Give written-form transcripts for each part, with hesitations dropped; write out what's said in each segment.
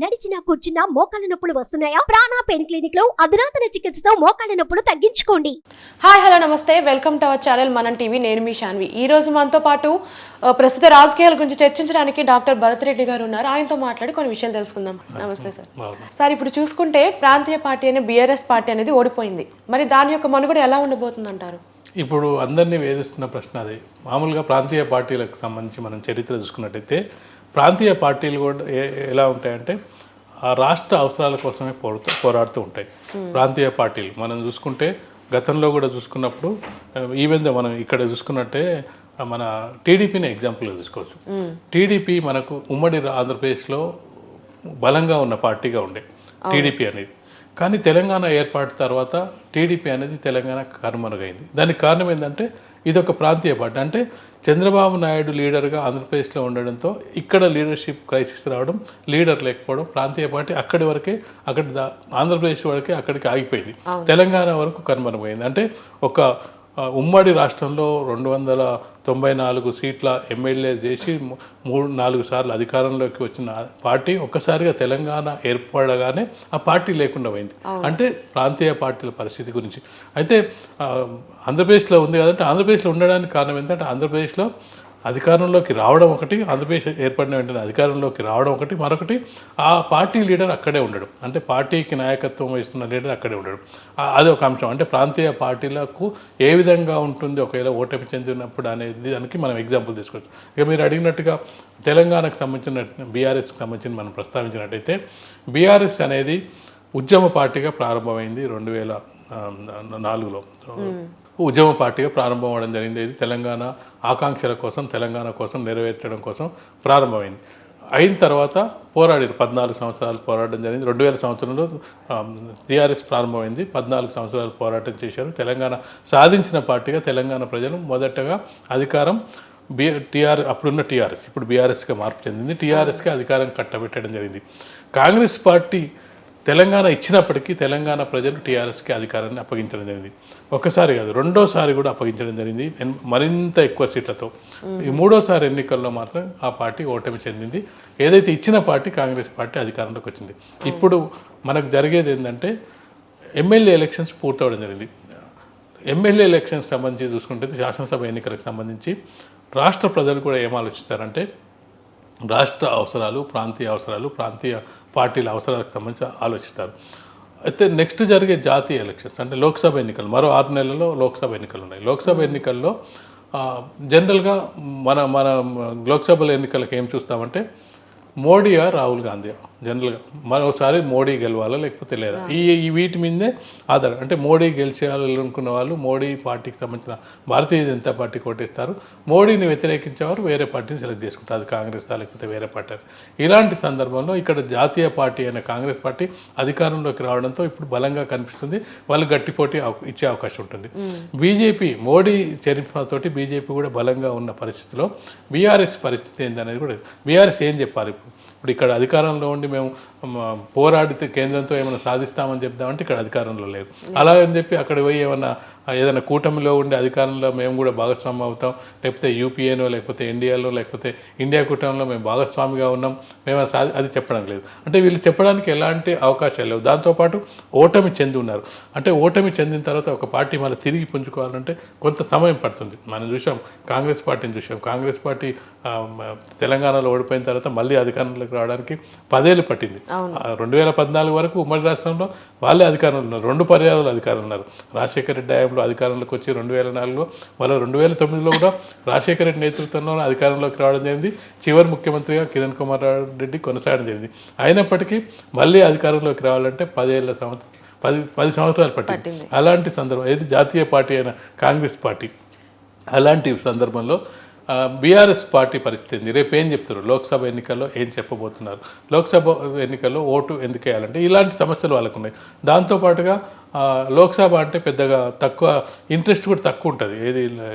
నడిచినా కూర్చున్నా మోకాళ్ళ నొప్పులు వస్తున్నాయా? ప్రాణ పెయిన్ క్లినిక్ లో అధునాతన చికిత్సతో మోకాళ్ళ నొప్పులు తగ్గించుకోండి. హాయ్ హలో నమస్తే, వెల్కమ్ టు అవర్ ఛానల్ మనం టీవీ. నేను మీ శాన్వి. ఈ రోజు మనతో పాటు ప్రస్తుత రాజకీయాల గురించి చర్చించడానికి డాక్టర్ భరత్ రెడ్డి గారు ఉన్నారు. ఆయనతో మాట్లాడి కొన్ని విషయాలు తెలుసుకుందాం. నమస్తే సార్. సార్, ఇప్పుడు చూసుకుంటే ప్రాంతీయ పార్టీ అనే బీఆర్ఎస్ పార్టీ అనేది ఓడిపోయింది. మరి దాని యొక్క మనుగడ ఎలా ఉండబోతుంది అంటారు? ఇప్పుడు అందరినీ వేధిస్తున్న ప్రశ్న అదే. మామూలుగా ప్రాంతీయ పార్టీలకు సంబంధించి మనం చరిత్ర చూసుకున్నట్టయితే ప్రాంతీయ పార్టీలు కూడా ఎలా ఉంటాయంటే ఆ రాష్ట్ర అవసరాల కోసమే పోరాడుతూ ఉంటాయి ప్రాంతీయ పార్టీలు. మనం చూసుకుంటే గతంలో కూడా చూసుకున్నప్పుడు ఈవెన్ మనం ఇక్కడ చూసుకున్నట్టే మన టీడీపీని ఎగ్జాంపుల్గా తీసుకోవచ్చు. టీడీపీ మనకు ఉమ్మడి ఆంధ్రప్రదేశ్లో బలంగా ఉన్న పార్టీగా ఉండే టీడీపీ అనేది. కానీ తెలంగాణ ఏర్పాటు తర్వాత టీడీపీ అనేది తెలంగాణ కనుమరుగైంది. దానికి కారణం ఏంటంటే ఇది ఒక ప్రాంతీయ పార్టీ. అంటే చంద్రబాబు నాయుడు లీడర్గా ఆంధ్రప్రదేశ్లో ఉండడంతో ఇక్కడ లీడర్షిప్ క్రైసిస్ రావడం, లీడర్ లేకపోవడం, ప్రాంతీయ పార్టీ అక్కడి వరకే ఆంధ్రప్రదేశ్ వరకే అక్కడికి ఆగిపోయింది. తెలంగాణ వరకు కనుమరుగైంది. అంటే ఒక ఉమ్మడి రాష్ట్రంలో 294 సీట్ల ఎమ్మెల్యే చేసి 3-4 సార్లు అధికారంలోకి వచ్చిన పార్టీ ఒక్కసారిగా తెలంగాణ ఏర్పడగానే ఆ పార్టీ లేకుండా పోయింది. అంటే ప్రాంతీయ పార్టీల పరిస్థితి గురించి అయితే ఆంధ్రప్రదేశ్లో ఉంది కదంటే ఆంధ్రప్రదేశ్లో ఉండడానికి కారణం ఏంటంటే ఆంధ్రప్రదేశ్లో అధికారంలోకి రావడం ఒకటి, ఆంధ్రప్రదేశ్ ఏర్పడిన వెంటనే అధికారంలోకి రావడం ఒకటి, మరొకటి ఆ పార్టీ లీడర్ అక్కడే ఉండడం. అంటే పార్టీకి నాయకత్వం వహిస్తున్న లీడర్ అక్కడే ఉండడం, అది ఒక అంశం. అంటే ప్రాంతీయ పార్టీలకు ఏ విధంగా ఉంటుంది ఒకవేళ ఓటమి చెందినప్పుడు అనేది దానికి మనం ఎగ్జాంపుల్ తీసుకోవచ్చు. ఇక మీరు అడిగినట్టుగా తెలంగాణకు సంబంధించిన బీఆర్ఎస్కి సంబంధించి మనం ప్రస్తావించినట్టయితే బీఆర్ఎస్ అనేది ఉద్యమ పార్టీగా ప్రారంభమైంది 2004లో. ఉద్యమ పార్టీగా ప్రారంభం అవ్వడం జరిగింది. ఇది తెలంగాణ ఆకాంక్షల కోసం, తెలంగాణ కోసం నెరవేర్చడం కోసం ప్రారంభమైంది. అయిన తర్వాత పోరాడారు. 14 సంవత్సరాలు పోరాటం జరిగింది. 2000 సంవత్సరంలో టీఆర్ఎస్ ప్రారంభమైంది. 14 సంవత్సరాలు పోరాటం చేశారు. తెలంగాణ సాధించిన పార్టీగా తెలంగాణ ప్రజలు మొదటగా అధికారం అప్పుడున్న టీఆర్ఎస్ ఇప్పుడు బీఆర్ఎస్గా మార్పు చెందింది. టీఆర్ఎస్కి అధికారం కట్టబెట్టడం జరిగింది. కాంగ్రెస్ పార్టీ తెలంగాణ ఇచ్చినప్పటికీ తెలంగాణ ప్రజలు టీఆర్ఎస్కి అధికారాన్ని అప్పగించడం జరిగింది. ఒక్కసారి కాదు, రెండోసారి కూడా అప్పగించడం జరిగింది, మరింత ఎక్కువ సీట్లతో. ఈ మూడోసారి ఎన్నికల్లో మాత్రం ఆ పార్టీ ఓటమి చెందింది. ఏదైతే ఇచ్చిన పార్టీ కాంగ్రెస్ పార్టీ అధికారంలోకి వచ్చింది. ఇప్పుడు మనకు జరిగేది ఏంటంటే ఎమ్మెల్యే ఎలక్షన్స్ పూర్తవడం జరిగింది. ఎమ్మెల్యే ఎలక్షన్స్ సంబంధించి చూసుకుంటే శాసనసభ ఎన్నికలకు సంబంధించి రాష్ట్ర ప్రజలు కూడా ఏం ఆలోచిస్తారంటే రాష్ట్ర అవసరాలు, ప్రాంతీయ పార్టీల అవసరాలకు సంబంధించి ఆలోచిస్తారు. అయితే నెక్స్ట్ జరిగే జాతీయ ఎలక్షన్స్ అంటే లోక్సభ ఎన్నికలు, మరో 6 నెలల్లో లోక్సభ ఎన్నికలు ఉన్నాయి. లోక్సభ ఎన్నికల్లో జనరల్గా మన లోక్సభ ఎన్నికలకు ఏం చూస్తామంటే మోడీయా రాహుల్ గాంధీ జనరల్గా మరోసారి మోడీ గెలవాలా లేకపోతే లేదా, ఈ వీటి మీదే ఆధారం. అంటే మోడీ గెలిచేయాలనుకున్న వాళ్ళు మోడీ పార్టీకి సంబంధించిన భారతీయ జనతా పార్టీ కోటేస్తారు. మోడీని వ్యతిరేకించేవారు వేరే పార్టీని సెలెక్ట్ చేసుకుంటారు, అది కాంగ్రెస్ లేకపోతే వేరే పార్టీ. ఇలాంటి సందర్భంలో ఇక్కడ జాతీయ పార్టీ అయిన కాంగ్రెస్ పార్టీ అధికారంలోకి రావడంతో ఇప్పుడు బలంగా కనిపిస్తుంది. వాళ్ళు గట్టి పోటీ ఇచ్చే అవకాశం ఉంటుంది. బీజేపీ మోడీ చరిత్రతోటి బీజేపీ కూడా బలంగా ఉన్న పరిస్థితిలో బీఆర్ఎస్ పరిస్థితి ఏందనేది కూడా బీఆర్ఎస్ ఏం చెప్పాలి. ఇప్పుడు ఇక్కడ అధికారంలో ఉండి మేము పోరాడితే కేంద్రంతో ఏమైనా సాధిస్తామని చెప్దామంటే ఇక్కడ అధికారంలో లేదు. అలాగని చెప్పి అక్కడ పోయి ఏదైనా కూటమిలో ఉండే అధికారంలో మేము కూడా భాగస్వామి అవుతాం, లేకపోతే యూపీఏనో లేకపోతే ఎన్డీఏలో లేకపోతే ఇండియా కూటమిలో మేము భాగస్వామిగా ఉన్నాం, మేము అది చెప్పడం లేదు. అంటే వీళ్ళు చెప్పడానికి ఎలాంటి అవకాశాలు లేవు. దాంతోపాటు ఓటమి చెంది ఉన్నారు. అంటే ఓటమి చెందిన తర్వాత ఒక పార్టీ మళ్ళీ తిరిగి పుంజుకోవాలంటే కొంత సమయం పడుతుంది. మనం చూసాం, కాంగ్రెస్ పార్టీని చూసాం. కాంగ్రెస్ పార్టీ తెలంగాణలో ఓడిపోయిన తర్వాత మళ్ళీ అధికారంలోకి రావడానికి 10 ఏళ్ళు పట్టింది. 2014 వరకు ఉమ్మడి రాష్ట్రంలో వాళ్ళే అధికారంలో ఉన్నారు. 2 పర్యాయాలు అధికారంలో ఉన్నారు. రాజశేఖర రెడ్డి హయాంలో అధికారంలోకి వచ్చి 2004లో, మళ్ళీ 2009లో కూడా రాజశేఖర రెడ్డి నేతృత్వంలో అధికారంలోకి రావడం జరిగింది. చివరి ముఖ్యమంత్రిగా కిరణ్ కుమార్ రెడ్డి కొనసాగడం జరిగింది. అయినప్పటికీ మళ్ళీ అధికారంలోకి రావాలంటే 10 సంవత్సరాలు పట్టింది. అలాంటి సందర్భం ఏది జాతీయ పార్టీ అయిన కాంగ్రెస్ పార్టీ అలాంటి సందర్భంలో బీఆర్ఎస్ పార్టీ పరిస్థితి రేపు ఏం చెప్తారు, లోక్సభ ఎన్నికల్లో ఏం చెప్పబోతున్నారు, లోక్సభ ఎన్నికల్లో ఓటు ఎందుకు వేయాలంటే ఇలాంటి సమస్యలు వాళ్ళకు ఉన్నాయి. దాంతోపాటుగా లోక్సభ అంటే పెద్దగా తక్కువ ఇంట్రెస్ట్ కూడా తక్కువ ఉంటుంది ఏది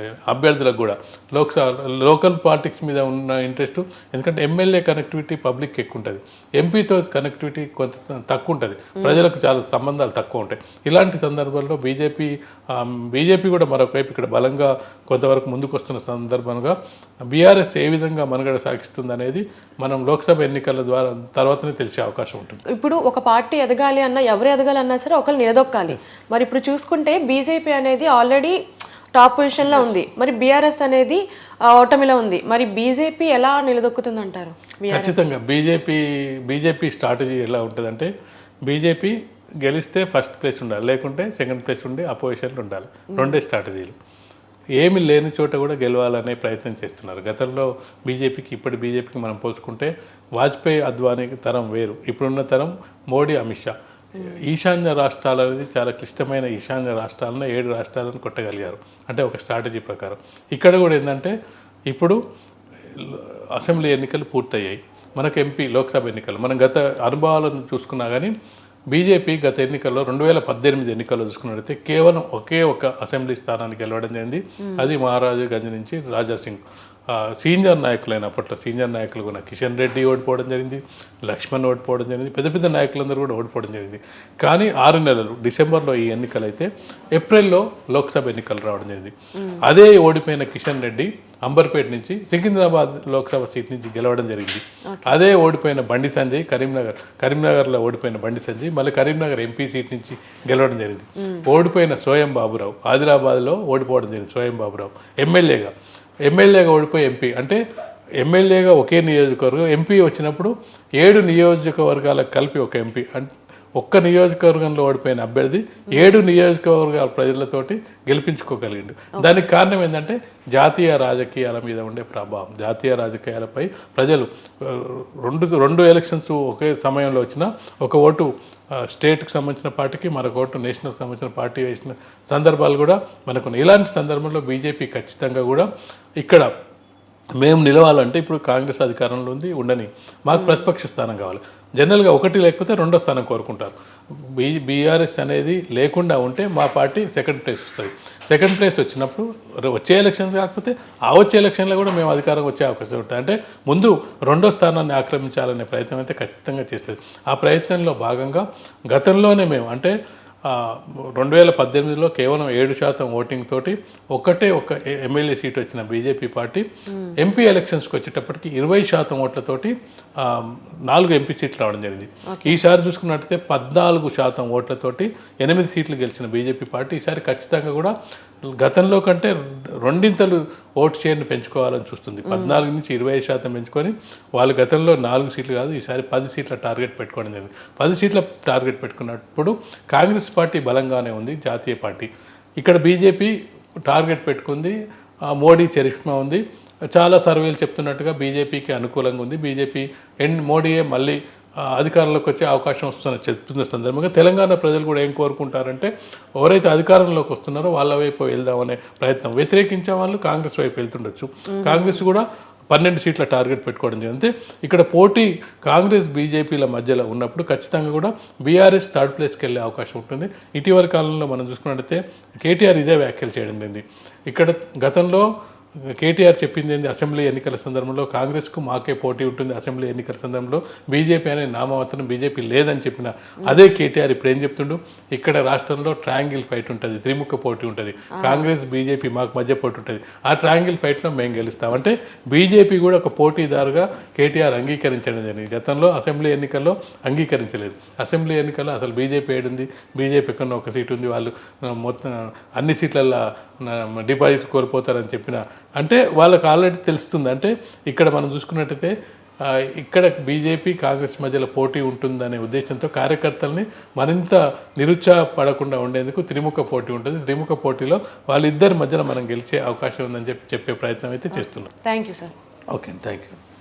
అభ్యర్థులకు కూడా లోకల్ పాలిటిక్స్ మీద ఉన్న ఇంట్రెస్ట్, ఎందుకంటే ఎమ్మెల్యే కనెక్టివిటీ పబ్లిక్ ఎక్కువ ఉంటుంది, ఎంపీతో కనెక్టివిటీ కొంత తక్కువ ఉంటుంది, ప్రజలకు చాలా సంబంధాలు తక్కువ ఉంటాయి. ఇలాంటి సందర్భంలో బీజేపీ కూడా మరొకవైపు ఇక్కడ బలంగా కొంతవరకు ముందుకు వస్తున్న సందర్భంగా బీఆర్ఎస్ ఏ విధంగా మనుగడ సాగిస్తుంది అనేది మనం లోక్సభ ఎన్నికల ద్వారా తర్వాతనే తెలిసే అవకాశం ఉంటుంది. ఇప్పుడు ఒక పార్టీ ఎదగాలి అన్నా, ఎవరు ఎదగాలన్నా సరే ఒకరు నిలదొక్కాలి. మరి ఇప్పుడు చూసుకుంటే బీజేపీ అనేది ఆల్రెడీ టాప్ పొజిషన్లో ఉంది, మరి బీఆర్ఎస్ అనేది ఓటమిలో ఉంది. మరి బీజేపీ ఎలా నిలదొక్కుతుంది అంటారు? ఖచ్చితంగా బీజేపీ స్ట్రాటజీ ఎలా ఉంటుందంటే, బీజేపీ గెలిస్తే ఫస్ట్ ప్లేస్ ఉండాలి, లేకుంటే సెకండ్ ప్లేస్ ఉండి అపోజిషన్లో ఉండాలి. రెండే స్ట్రాటజీలు. ఏమి లేని చోట కూడా గెలవాలనే ప్రయత్నం చేస్తున్నారు. గతంలో ఇప్పటి బీజేపీకి మనం పోల్చుకుంటే వాజ్పేయి అద్వానీ తరం వేరు, ఇప్పుడున్న తరం మోడీ అమిత్ షా. ఈశాన్య రాష్ట్రాలు అనేది చాలా క్లిష్టమైన ఈశాన్య రాష్ట్రాలను 7 రాష్ట్రాలను కొట్టగలిగారు, అంటే ఒక స్ట్రాటజీ ప్రకారం. ఇక్కడ కూడా ఏంటంటే ఇప్పుడు అసెంబ్లీ ఎన్నికలు పూర్తయ్యాయి, మనకు ఎంపీ లోక్సభ ఎన్నికలు. మనం గత అనుభవాలను చూసుకున్నా కానీ బీజేపీ గత ఎన్నికల్లో 2018 ఎన్నికల్లో చూసుకున్నట్లయితే కేవలం ఒకే ఒక అసెంబ్లీ స్థానానికి గెలవడం జరిగింది. అది మహారాజగంజ్ నుంచి రాజాసింగ్. సీనియర్ నాయకులైన అప్పట్లో సీనియర్ నాయకులు కూడా కిషన్ రెడ్డి ఓడిపోవడం జరిగింది, లక్ష్మణ్ ఓడిపోవడం జరిగింది, పెద్ద నాయకులందరూ కూడా ఓడిపోవడం జరిగింది. కానీ 6 నెలలు డిసెంబర్లో ఈ ఎన్నికలు అయితే ఏప్రిల్లో లోక్సభ ఎన్నికలు రావడం జరిగింది. అదే ఓడిపోయిన కిషన్ రెడ్డి అంబర్పేట నుంచి సికింద్రాబాద్ లోక్సభ సీట్ నుంచి గెలవడం జరిగింది. అదే ఓడిపోయిన బండి సంజయ్ కరీంనగర్లో ఓడిపోయిన బండి సంజయ్ మళ్ళీ కరీంనగర్ ఎంపీ సీట్ నుంచి గెలవడం జరిగింది. ఓడిపోయిన సోయం బాబురావు ఆదిలాబాద్లో ఓడిపోవడం జరిగింది. సోయం బాబురావు ఎమ్మెల్యేగా ఓడిపోయి ఎంపీ, అంటే ఎమ్మెల్యేగా ఒకే నియోజకవర్గం, ఎంపీ వచ్చినప్పుడు 7 నియోజకవర్గాలకు కలిపి ఒక ఎంపీ, ఒక్క నియోజకవర్గంలో ఓడిపోయిన అభ్యర్థి 7 నియోజకవర్గాల ప్రజలతోటి గెలిపించుకోగలిగిండు. దానికి కారణం ఏంటంటే జాతీయ రాజకీయాల మీద ఉండే ప్రభావం. జాతీయ రాజకీయాలపై ప్రజలు రెండు ఎలక్షన్స్ ఒకే సమయంలో వచ్చిన ఒక ఓటు స్టేట్కి సంబంధించిన పార్టీకి, మరొక ఓటు నేషనల్కి సంబంధించిన పార్టీ వేసిన సందర్భాలు కూడా మనకు. ఇలాంటి సందర్భంలో బీజేపీ ఖచ్చితంగా కూడా ఇక్కడ మేము నిలవాలంటే, ఇప్పుడు కాంగ్రెస్ అధికారంలో ఉంది, ఉండని, మాకు ప్రతిపక్ష స్థానం కావాలి. జనరల్గా 1 లేకపోతే 2వ స్థానం కోరుకుంటారు. బీఆర్ఎస్ అనేది లేకుండా ఉంటే మా పార్టీ సెకండ్ ప్లేస్ వస్తుంది. సెకండ్ ప్లేస్ వచ్చినప్పుడు వచ్చే ఎలక్షన్స్ కాకపోతే వచ్చే ఎలక్షన్లో కూడా మేము అధికారం వచ్చే అవకాశం ఉంటుంది. అంటే ముందు 2వ స్థానాన్ని ఆక్రమించాలనే ప్రయత్నం అయితే ఖచ్చితంగా చేస్తుంది. ఆ ప్రయత్నంలో భాగంగా గతంలోనే మేము, అంటే 2018లో కేవలం 7% ఓటింగ్ తోటి ఒక ఎమ్మెల్యే సీట్ వచ్చిన బీజేపీ పార్టీ ఎంపీ ఎలక్షన్స్కి వచ్చేటప్పటికి 20% ఓట్లతోటి 4 ఎంపీ సీట్లు రావడం జరిగింది. ఈసారి చూసుకున్నట్టయితే 14% ఓట్లతోటి 8 సీట్లు గెలిచిన బీజేపీ పార్టీ ఈసారి ఖచ్చితంగా కూడా గతంలో కంటే 2 ఓటు షేర్ని పెంచుకోవాలని చూస్తుంది. 14 నుంచి 25% పెంచుకొని వాళ్ళు గతంలో 4 సీట్లు కాదు, ఈసారి 10 సీట్ల టార్గెట్ పెట్టుకోవడం జరిగింది. 10 సీట్ల టార్గెట్ పెట్టుకున్నప్పుడు కాంగ్రెస్ పార్టీ బలంగానే ఉంది, జాతీయ పార్టీ. ఇక్కడ బీజేపీ టార్గెట్ పెట్టుకుంది, మోడీ చరిష్మా ఉంది. చాలా సర్వేలు చెప్తున్నట్టుగా బీజేపీకి అనుకూలంగా ఉంది. మోడీయే మళ్ళీ అధికారంలోకి వచ్చే అవకాశం చెప్తున్న సందర్భంగా తెలంగాణ ప్రజలు కూడా ఏం కోరుకుంటారంటే, ఎవరైతే అధికారంలోకి వస్తున్నారో వాళ్ళ వైపు వెళ్దామనే ప్రయత్నం. వ్యతిరేకించే వాళ్ళు కాంగ్రెస్ వైపు వెళ్తుండొచ్చు. కాంగ్రెస్ కూడా 12 సీట్ల టార్గెట్ పెట్టుకోవడం జరిగింది. ఇక్కడ పోటీ కాంగ్రెస్ బీజేపీల మధ్యలో ఉన్నప్పుడు ఖచ్చితంగా కూడా బీఆర్ఎస్ 3rd ప్లేస్కి వెళ్ళే అవకాశం ఉంటుంది. ఇటీవల కాలంలో మనం చూసుకున్నట్టయితే కేటీఆర్ ఇదే వ్యాఖ్యలు చేయడం జరిగింది. ఇక్కడ గతంలో కేటీఆర్ చెప్పింది ఏంటి, అసెంబ్లీ ఎన్నికల సందర్భంలో కాంగ్రెస్కు మాకే పోటీ ఉంటుంది, అసెంబ్లీ ఎన్నికల సందర్భంలో బీజేపీ అనే నామమాత్రం బీజేపీ లేదని చెప్పిన అదే కేటీఆర్ ఇప్పుడు ఏం చెప్తుండు, ఇక్కడ రాష్ట్రంలో ట్రయాంగిల్ ఫైట్ ఉంటుంది, త్రిముఖ పోటీ ఉంటుంది, కాంగ్రెస్ బీజేపీ మాకు మధ్య పోటీ ఉంటుంది, ఆ ట్రయాంగిల్ ఫైట్లో మేము గెలుస్తాం. అంటే బీజేపీ కూడా ఒక పోటీదారుగా కేటీఆర్ అంగీకరించడం జరిగింది. గతంలో అసెంబ్లీ ఎన్నికల్లో అంగీకరించలేదు. అసెంబ్లీ ఎన్నికల్లో అసలు బీజేపీ ఏడుంది, బీజేపీ ఎక్కడో ఒక సీటు ఉంది, వాళ్ళు మొత్తం అన్ని సీట్లలో డిపాజిట్ కోల్పోతారని చెప్పిన, అంటే వాళ్ళకి ఆల్రెడీ తెలుస్తుంది. అంటే ఇక్కడ మనం చూసుకున్నట్టయితే ఇక్కడ బీజేపీ కాంగ్రెస్ మధ్యలో పోటీ ఉంటుందనే ఉద్దేశంతో కార్యకర్తల్ని మరింత నిరుత్సాహపడకుండా ఉండేందుకు త్రిముఖ పోటీ ఉంటుంది. త్రిముఖ పోటీలో వాళ్ళిద్దరి మధ్యలో మనం గెలిచే అవకాశం ఉందని చెప్పే ప్రయత్నం అయితే చేస్తున్నాం. Thank you sir. Okay, thank you.